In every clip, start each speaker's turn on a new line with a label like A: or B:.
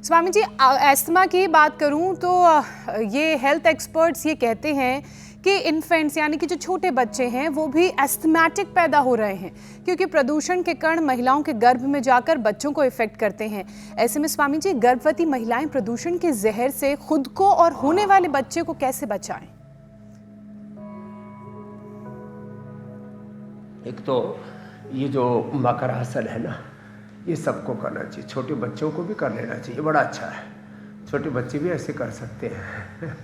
A: Swami ji, asthma की बात करूं तो ये हेल्थ एक्सपर्ट्स ये कहते हैं कि इन्फेंट्स यानी कि जो छोटे बच्चे हैं वो भी एस्थमेटिक पैदा हो रहे हैं क्योंकि प्रदूषण के कण महिलाओं के गर्भ में जाकर बच्चों को इफेक्ट करते हैं। ऐसे में स्वामी जी, गर्भवती महिलाएं प्रदूषण के जहर से खुद को और होने वाले बच्चे को कैसे बचाएं?
B: एक तो ये जो मकरासन है ना, ये सबको करना चाहिए, छोटे बच्चों को भी कर लेना चाहिए, बड़ा अच्छा है। छोटे बच्चे भी ऐसे कर सकते हैं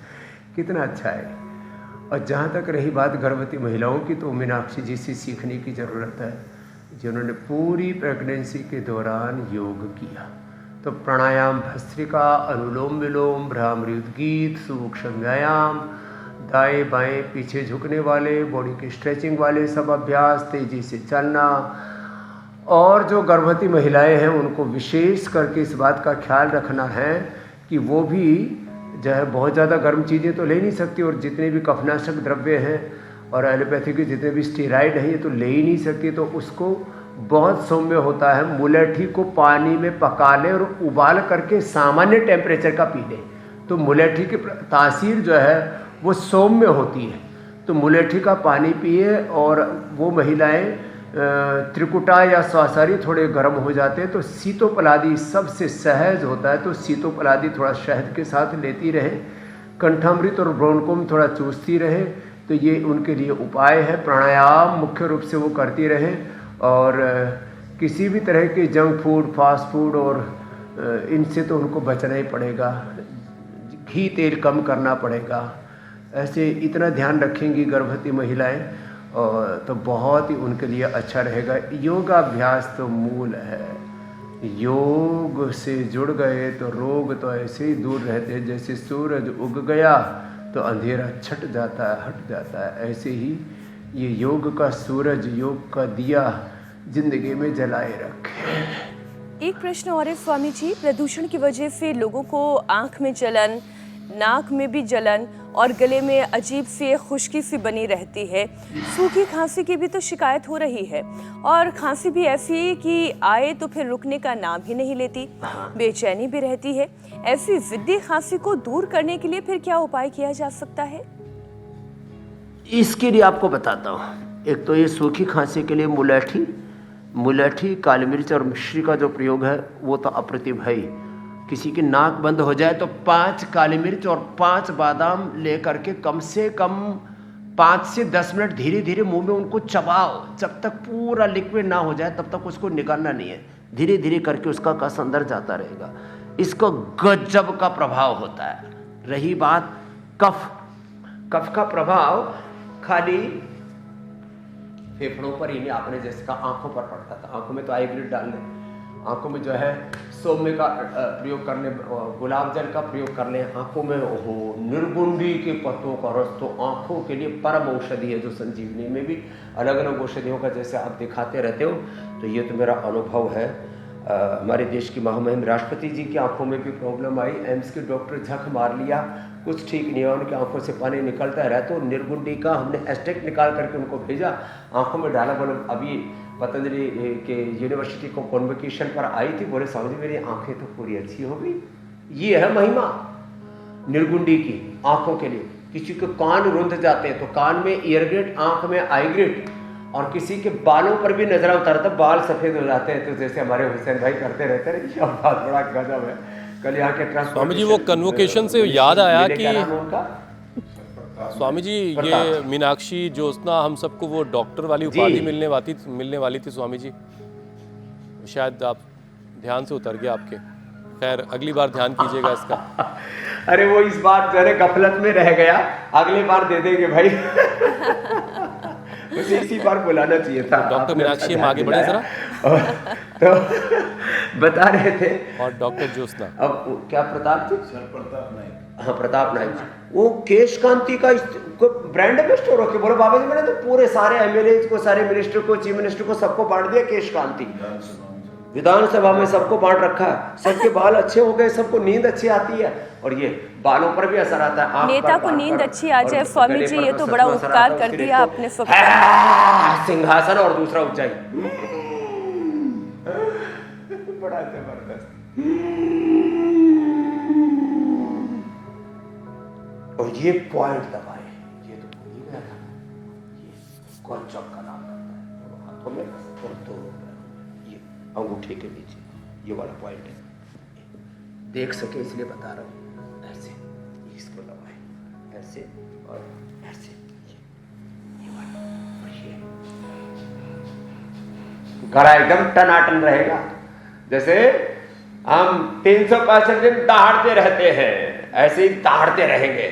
B: कितना अच्छा है। और जहाँ तक रही बात गर्भवती महिलाओं की, तो मीनाक्षी जी से सीखने की ज़रूरत है, जिन्होंने पूरी प्रेगनेंसी के दौरान योग किया। तो प्राणायाम, भस्त्रिका, अनुलोम विलोम, भ्रामरी उद्गीत, सूक्ष्म व्यायाम, दाएं बाएं पीछे झुकने वाले, बॉडी की स्ट्रेचिंग वाले सब अभ्यास, तेज़ी से चलना। और जो गर्भवती महिलाएं हैं उनको विशेष करके इस बात का ख्याल रखना है कि वो भी जो है बहुत ज़्यादा गर्म चीज़ें तो ले नहीं सकती, और जितने भी कफनाशक द्रव्य हैं और एलोपैथी के जितने भी स्टेरॉइड हैं ये तो ले ही नहीं सकती। तो उसको बहुत सौम्य होता है, मुलेठी को पानी में पका लें और उबाल करके सामान्य टेम्परेचर का पी लें, तो मुलेठी की तासीर जो है वो सौम्य होती है। तो मुलेठी का पानी पिए, और वो महिलाएं त्रिकुटा या स्वासारी थोड़े गर्म हो जाते हैं तो सीतोपलादी सबसे सहज होता है, तो सीतोपलादी थोड़ा शहद के साथ लेती रहे, कंठामृत और ब्रोंकोम थोड़ा चूसती रहे, तो ये उनके लिए उपाय है। प्राणायाम मुख्य रूप से वो करती रहें, और किसी भी तरह के जंक फूड, फास्ट फूड और इनसे तो उनको बचना ही पड़ेगा, घी तेल कम करना पड़ेगा। ऐसे इतना ध्यान रखेंगी गर्भवती महिलाएं और तो बहुत ही उनके लिए अच्छा रहेगा। योगाभ्यास तो मूल है, योग से जुड़ गए तो रोग तो ऐसे ही दूर रहते हैं, जैसे सूरज उग गया तो अंधेरा छट जाता है, हट जाता है, ऐसे ही ये योग का सूरज, योग का दिया जिंदगी में जलाए रखे।
C: एक प्रश्न और है स्वामी जी, प्रदूषण की वजह से लोगों को आंख में जलन, नाक में भी जलन और गले में अजीब सी खुश्की सी बनी रहती है। सूखी खांसी की भी तो शिकायत हो रही है, और खांसी भी ऐसी कि आए तो फिर रुकने का नाम ही नहीं लेती, बेचैनी भी रहती है। ऐसी जिद्दी खांसी को दूर करने के लिए फिर क्या उपाय किया जा सकता है?
B: इसके लिए आपको बताता हूँ। एक तो ये सूखी खांसी के लिए मुलेठी, काली मिर्च और मिश्री का जो प्रयोग है वो तो अप्रतिम है ही। किसी की नाक बंद हो जाए तो 5 काली मिर्च और 5 बादाम लेकर के कम से कम 5 से 10 मिनट धीरे धीरे मुंह में उनको चबाओ, जब तक पूरा लिक्विड ना हो जाए तब तक उसको निकालना नहीं है। धीरे धीरे करके उसका कस अंदर जाता रहेगा। इसको गजब का प्रभाव होता है। रही बात कफ का प्रभाव खाली फेफड़ों पर ही नहीं, आपने जैसे कहा आंखों पर पड़ता था, आंखों में तो आईग्रिड डाल लें, आंखों में जो है सौम्य का प्रयोग कर लें, गुलाब जल का प्रयोग कर लें, आंखों में निर्गुंडी के पत्तों का रस तो आंखों के लिए परम औषधि है, जो संजीवनी में भी अलग अलग औषधियों का जैसे आप दिखाते रहते हो। तो ये तो मेरा अनुभव है। हमारे देश की महामहिम राष्ट्रपति जी की आंखों में भी प्रॉब्लम आई, एम्स के डॉक्टर झक मार लिया, कुछ ठीक नहीं हुआ, उनकी आंखों से पानी निकलता रहा, तो निर्गुंडी का हमने एस्टेक निकाल करके उनको भेजा, आंखों में डाला। बोले अभी पतंजलि के यूनिवर्सिटी को कॉन्वोकेशन पर आई थी, बोले स्वामी जी मेरी आंखें तो पूरी अच्छी हो गई। ये है महिमा निर्गुंडी की आंखों के लिए। किसी के कान रुंध जाते हैं तो कान में ईयरग्रिड, आंख में आईग्रिड, और किसी के बालों पर भी नजरा उतारता बाल सफेद हो जाते हैं, तो जैसे हमारे हुसैन भाई करते रहते हैं। ये बहुत बड़ा गजब है। कल यहाँ के ट्रस्ट
D: स्वामी जी वो कन्वोकेशन से याद आया कि स्वामी जी ये मीनाक्षी ज्योत्सना हम सबको वो डॉक्टर वाली उपाधि मिलने वाली थी स्वामी जी, शायद आप ध्यान से उतर गया आपके। खैर अगली बार ध्यान कीजिएगा इसका।
B: अरे वो इस बार जरा गफलत में रह गया, अगली बार दे देंगे भाई। मुझे इसी बार बुलाना चाहिए था।
D: डॉक्टर मीनाक्षी हम आगे बढ़े जरा।
B: तो बता रहे थे,
D: और डॉक्टर ज्योत्सना,
B: अब क्या प्रताप जी,
E: प्रताप नायक,
B: हाँ प्रताप नायक, वो केश कांति का ब्रांड एम्बेसडर होके बोले बाबा जी मैंने तो पूरे सारे एमएलए को, सारे मिनिस्टर को, चीफ मिनिस्टर को सबको बांट दिया केश कांति। विधानसभा में सबको बांट रखा है, सबके बाल अच्छे हो गए, सबको नींद अच्छी आती है, और ये बालों पर भी असर आता है।
C: नेता को नींद अच्छी आ जाए स्वामी जी, ये तो बड़ा उपकार कर दिया आपने।
B: सिंहासन और दूसरा ऊंचाई, बड़ा जबरदस्त। और ये पॉइंट दबाए, ये तो भूल ही गया था, ये कॉन्चॉक का नाम करता है, दोनों हाथों में और दोनों ये अंगूठे के नीचे ये वाला पॉइंट है, देख सके इसलिए बता रहा हूँ। ऐसे इसको दबाए, ऐसे और ऐसे, ये वाला और ये गला एकदम टनाटन रहेगा। जैसे हम 365 दिन दहाड़ते रहते हैं, ऐसे ही दहाड़ते रहेंगे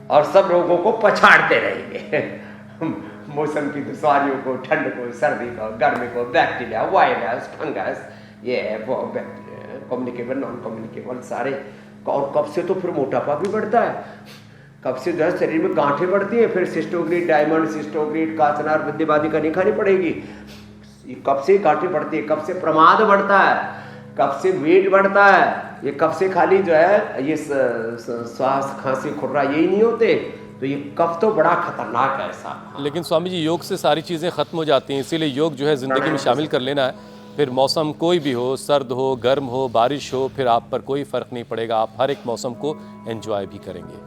B: और सब रोगों को पछाड़ते रहेंगे। मौसम की दुश्वारियों को, ठंड को, सर्दी को, गर्मी को, बैक्टीरिया, वायरस, फंगस, ये वो कम्युनिकेबल, नॉन कम्युनिकेबल सारे। और कब से तो फिर मोटापा भी बढ़ता है, कब से जो है शरीर में गांठें बढ़ती हैं, फिर सिस्टोग्रीड, डायमंड, सिस्टोग्रीड, काचनार, विद्यवादी का नहीं खानी पड़ेगी। कब से गांठें बढ़ती है, कब से प्रमाद बढ़ता है, कब से वेट बढ़ता है, ये कब से खाली जो है ये श्वास, खांसी, खुर्रा यही नहीं होते, तो ये कफ तो बड़ा खतरनाक है साहब।
D: लेकिन स्वामी जी योग से सारी चीज़ें ख़त्म हो जाती हैं, इसीलिए योग जो है ज़िंदगी में शामिल कर लेना है। फिर मौसम कोई भी हो, सर्द हो, गर्म हो, बारिश हो, फिर आप पर कोई फ़र्क नहीं पड़ेगा, आप हर एक मौसम को एंजॉय भी करेंगे।